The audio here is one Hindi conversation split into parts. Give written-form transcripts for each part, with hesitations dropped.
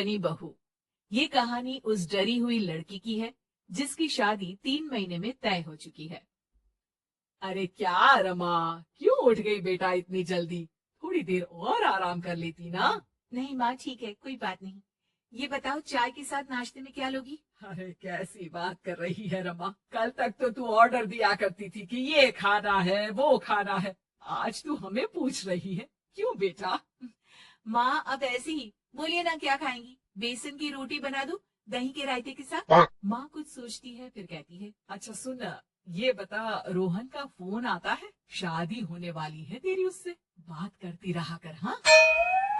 बनी बहू। ये कहानी उस डरी हुई लड़की की है जिसकी शादी 3 महीने में तय हो चुकी है। अरे क्या रमा, क्यों उठ गई बेटा इतनी जल्दी? थोड़ी देर और आराम कर लेती ना। नहीं माँ, ठीक है, कोई बात नहीं। ये बताओ, चाय के साथ नाश्ते में क्या लोगी? अरे कैसी बात कर रही है रमा, कल तक तो तू ऑर्डर दिया करती थी कि ये खाना है वो खाना है, आज तू हमें पूछ रही है, क्यों बेटा? माँ अब ऐसे ही बोलिए ना, क्या खाएंगी? बेसन की रोटी बना दूं दही के रायते के साथ? माँ कुछ सोचती है फिर कहती है, अच्छा सुन, ये बता, रोहन का फोन आता है? शादी होने वाली है तेरी उससे, बात करती रहा कर। हाँ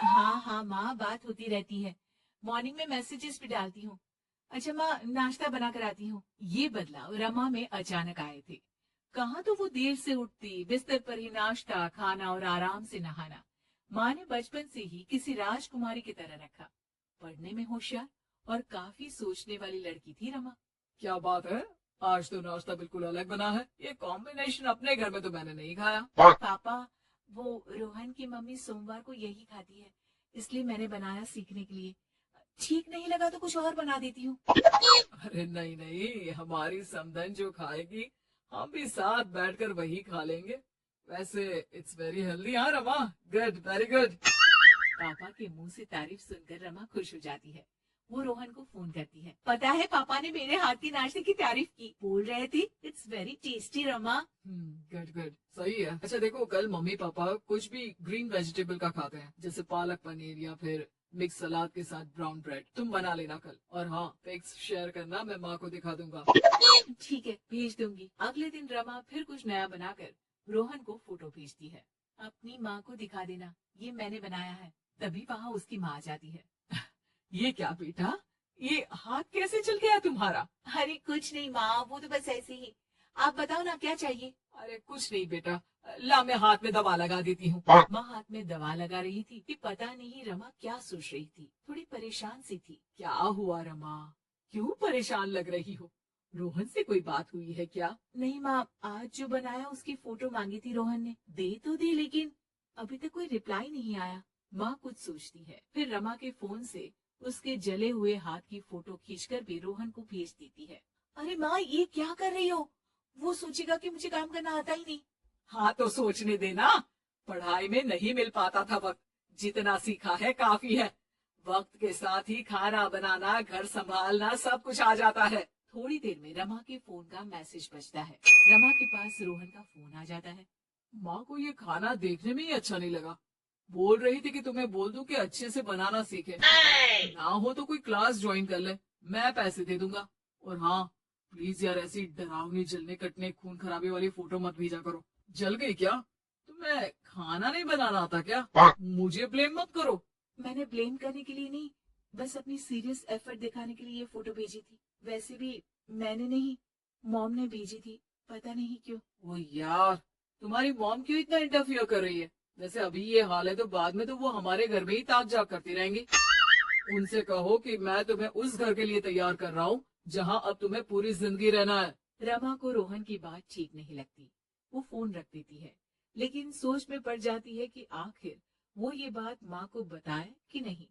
हाँ हाँ माँ, बात होती रहती है, मॉर्निंग में मैसेजेस भी डालती हूँ। अच्छा माँ, नाश्ता बना कर आती हूँ। ये बदलाव रमा में अचानक आए थे। कहाँ तो वो देर से उठती, बिस्तर पर ही नाश्ता खाना और आराम से नहाना। माँ ने बचपन से ही किसी राजकुमारी की तरह रखा। पढ़ने में होशियार और काफी सोचने वाली लड़की थी रमा। क्या बात है, आज तो नाश्ता बिल्कुल अलग बना है, ये कॉम्बिनेशन अपने घर में तो मैंने नहीं खाया। पापा, वो रोहन की मम्मी सोमवार को यही खाती है, इसलिए मैंने बनाया सीखने के लिए। ठीक नहीं लगा तो कुछ और बना देती हूँ। अरे नहीं नहीं, हमारी समधन जो खाएगी हम भी साथ बैठकर वही खा लेंगे। वैसे इट्स वेरी हेल्दी। हाँ रमा, गुड, वेरी गुड। पापा के मुंह से तारीफ सुनकर रमा खुश हो जाती है। वो रोहन को फोन करती है, पता है पापा ने मेरे हाथ के नाश्ते की तारीफ की, बोल रहे थे it's very tasty Rama. Good good, सही है। अच्छा देखो, कल मम्मी पापा कुछ भी ग्रीन वेजिटेबल का खाते हैं, जैसे पालक पनीर या फिर मिक्स सलाद के साथ ब्राउन ब्रेड। तुम बना लेना कल, और हाँ पिक्स शेयर करना, मैं माँ को दिखा दूंगा। ठीक है, भेज दूंगी। अगले दिन रमा फिर कुछ नया बनाकर रोहन को फोटो भेजती है। अपनी माँ को दिखा देना, ये मैंने बनाया है। तभी वहाँ उसकी माँ आ जाती है। ये क्या बेटा, ये हाथ कैसे चल गया तुम्हारा? अरे कुछ नहीं माँ, वो तो बस ऐसे ही। आप बताओ ना, क्या चाहिए? अरे कुछ नहीं बेटा, ला मैं हाथ में दवा लगा देती हूँ। माँ हाथ में दवा लगा रही थी कि पता नहीं रमा क्या सोच रही थी, थोड़ी परेशान सी थी। क्या हुआ रमा, क्यों परेशान लग रही हो? रोहन से कोई बात हुई है क्या? नहीं माँ, आज जो बनाया उसकी फोटो मांगी थी रोहन ने, दे तो दी लेकिन अभी तक कोई रिप्लाई नहीं आया। माँ कुछ सोचती है, फिर रमा के फोन से उसके जले हुए हाथ की फोटो खींचकर भी रोहन को भेज देती है। अरे माँ, ये क्या कर रही हो? वो सोचेगा कि मुझे काम करना आता ही नहीं। हाँ तो सोचने देना, पढ़ाई में नहीं मिल पाता था वक्त, जितना सीखा है काफी है। वक्त के साथ ही खाना बनाना, घर संभालना सब कुछ आ जाता है। थोड़ी देर में रमा के फोन का मैसेज बजता है। रमा के पास रोहन का फोन आ जाता है। माँ को ये खाना देखने में ही अच्छा नहीं लगा, बोल रही थी कि तुम्हें बोल दूं कि अच्छे से बनाना सीखे। ना हो तो कोई क्लास ज्वाइन कर ले, मैं पैसे दे दूंगा। और हाँ, प्लीज यार ऐसी डरावनी जलने कटने खून खराबे वाली फोटो मत भेजा करो। जल गई क्या? तुम्हें खाना नहीं बनाना आता क्या? मुझे ब्लेम मत करो। मैंने ब्लेम करने के लिए नहीं, बस अपनी सीरियस एफर्ट दिखाने के लिए ये फोटो भेजी थी। वैसे भी मैंने नहीं, मॉम ने भेजी थी, पता नहीं क्यों। ओ यार, तुम्हारी मॉम क्यों इतना इंटरफियर कर रही है? वैसे अभी ये हाल है तो बाद में तो वो हमारे घर में ही ताक झाक करती रहेंगी। उनसे कहो कि मैं तुम्हें उस घर के लिए तैयार कर रहा हूँ जहाँ अब तुम्हें पूरी जिंदगी रहना है। रमा को रोहन की बात ठीक नहीं लगती, वो फोन रख देती है, लेकिन सोच में पड़ जाती है कि आखिर वो ये बात माँ को बताए कि नहीं।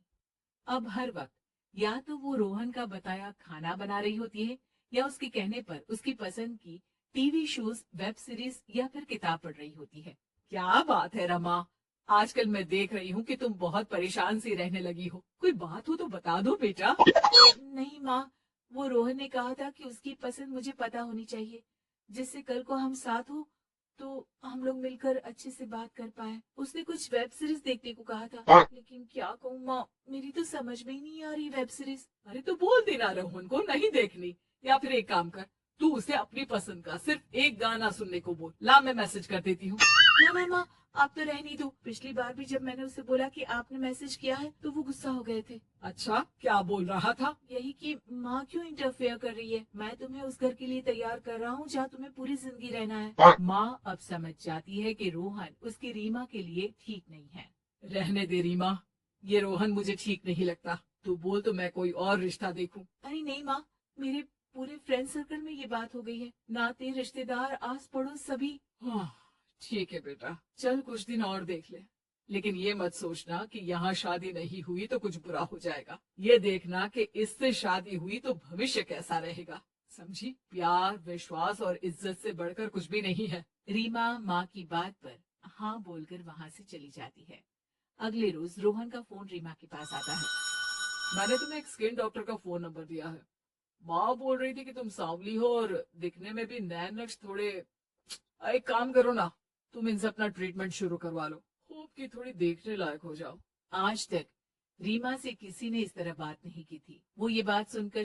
अब हर वक्त या तो वो रोहन का बताया खाना बना रही होती है, या उसके कहने पर उसकी पसंद की टीवी शोज, वेब सीरीज या फिर किताब पढ़ रही होती है। क्या बात है रमा, आजकल मैं देख रही हूँ कि तुम बहुत परेशान सी रहने लगी हो, कोई बात हो तो बता दो बेटा। नहीं माँ, वो रोहन ने कहा था कि उसकी पसंद मुझे पता होनी चाहिए, जिससे कल को हम साथ हो तो हम लोग मिलकर अच्छे से बात कर पाए। उसने कुछ वेब सीरीज देखने को कहा था, लेकिन क्या कहूँ माँ, मेरी तो समझ में ही नहीं आ रही वेब सीरीज। अरे तो बोल देना रोहन को नहीं देखनी, या फिर एक काम कर, तू उसे अपनी पसंद का सिर्फ एक गाना सुनने को बोल। ला मैं मैसेज कर देती हूँ। ना ना माँ, आप तो रहनी दो। पिछली बार भी जब मैंने उसे बोला कि आपने मैसेज किया है तो वो गुस्सा हो गए थे। अच्छा क्या बोल रहा था? यही कि माँ क्यों इंटरफेयर कर रही है, मैं तुम्हें उस घर के लिए तैयार कर रहा हूँ जहाँ तुम्हें पूरी जिंदगी रहना है। माँ अब समझ जाती है कि रोहन उसकी रीमा के लिए ठीक नहीं है। रहने दे रीमा, ये रोहन मुझे ठीक नहीं लगता, तू बोल तो मैं कोई और रिश्ता देखूं। अरे नहीं माँ, मेरे पूरे फ्रेंड सर्कल में ये बात हो गई है, नाते रिश्तेदार आस पड़ोस सभी। हाँ, ठीक है बेटा, चल कुछ दिन और देख ले, लेकिन ये मत सोचना कि यहाँ शादी नहीं हुई तो कुछ बुरा हो जाएगा। ये देखना कि इससे शादी हुई तो भविष्य कैसा रहेगा। समझी? प्यार, विश्वास और इज्जत से बढ़कर कुछ भी नहीं है। रीमा माँ की बात पर हाँ बोलकर वहां से चली जाती है। अगले रोज रोहन का फोन रीमा के पास आता है। मैंने तुम्हें एक स्किन डॉक्टर का फोन नंबर दिया है। माँ बोल रही थी कि तुम सांवली हो और दिखने में भी नैन नक्श थोड़े। एक काम करो ना, तुम इनसे अपना ट्रीटमेंट शुरू करवा लो। होप कि थोड़ी देखने लायक हो जाओ। आज तक रीमा से किसी ने इस तरह बात नहीं की थी। वो ये बात सुनकर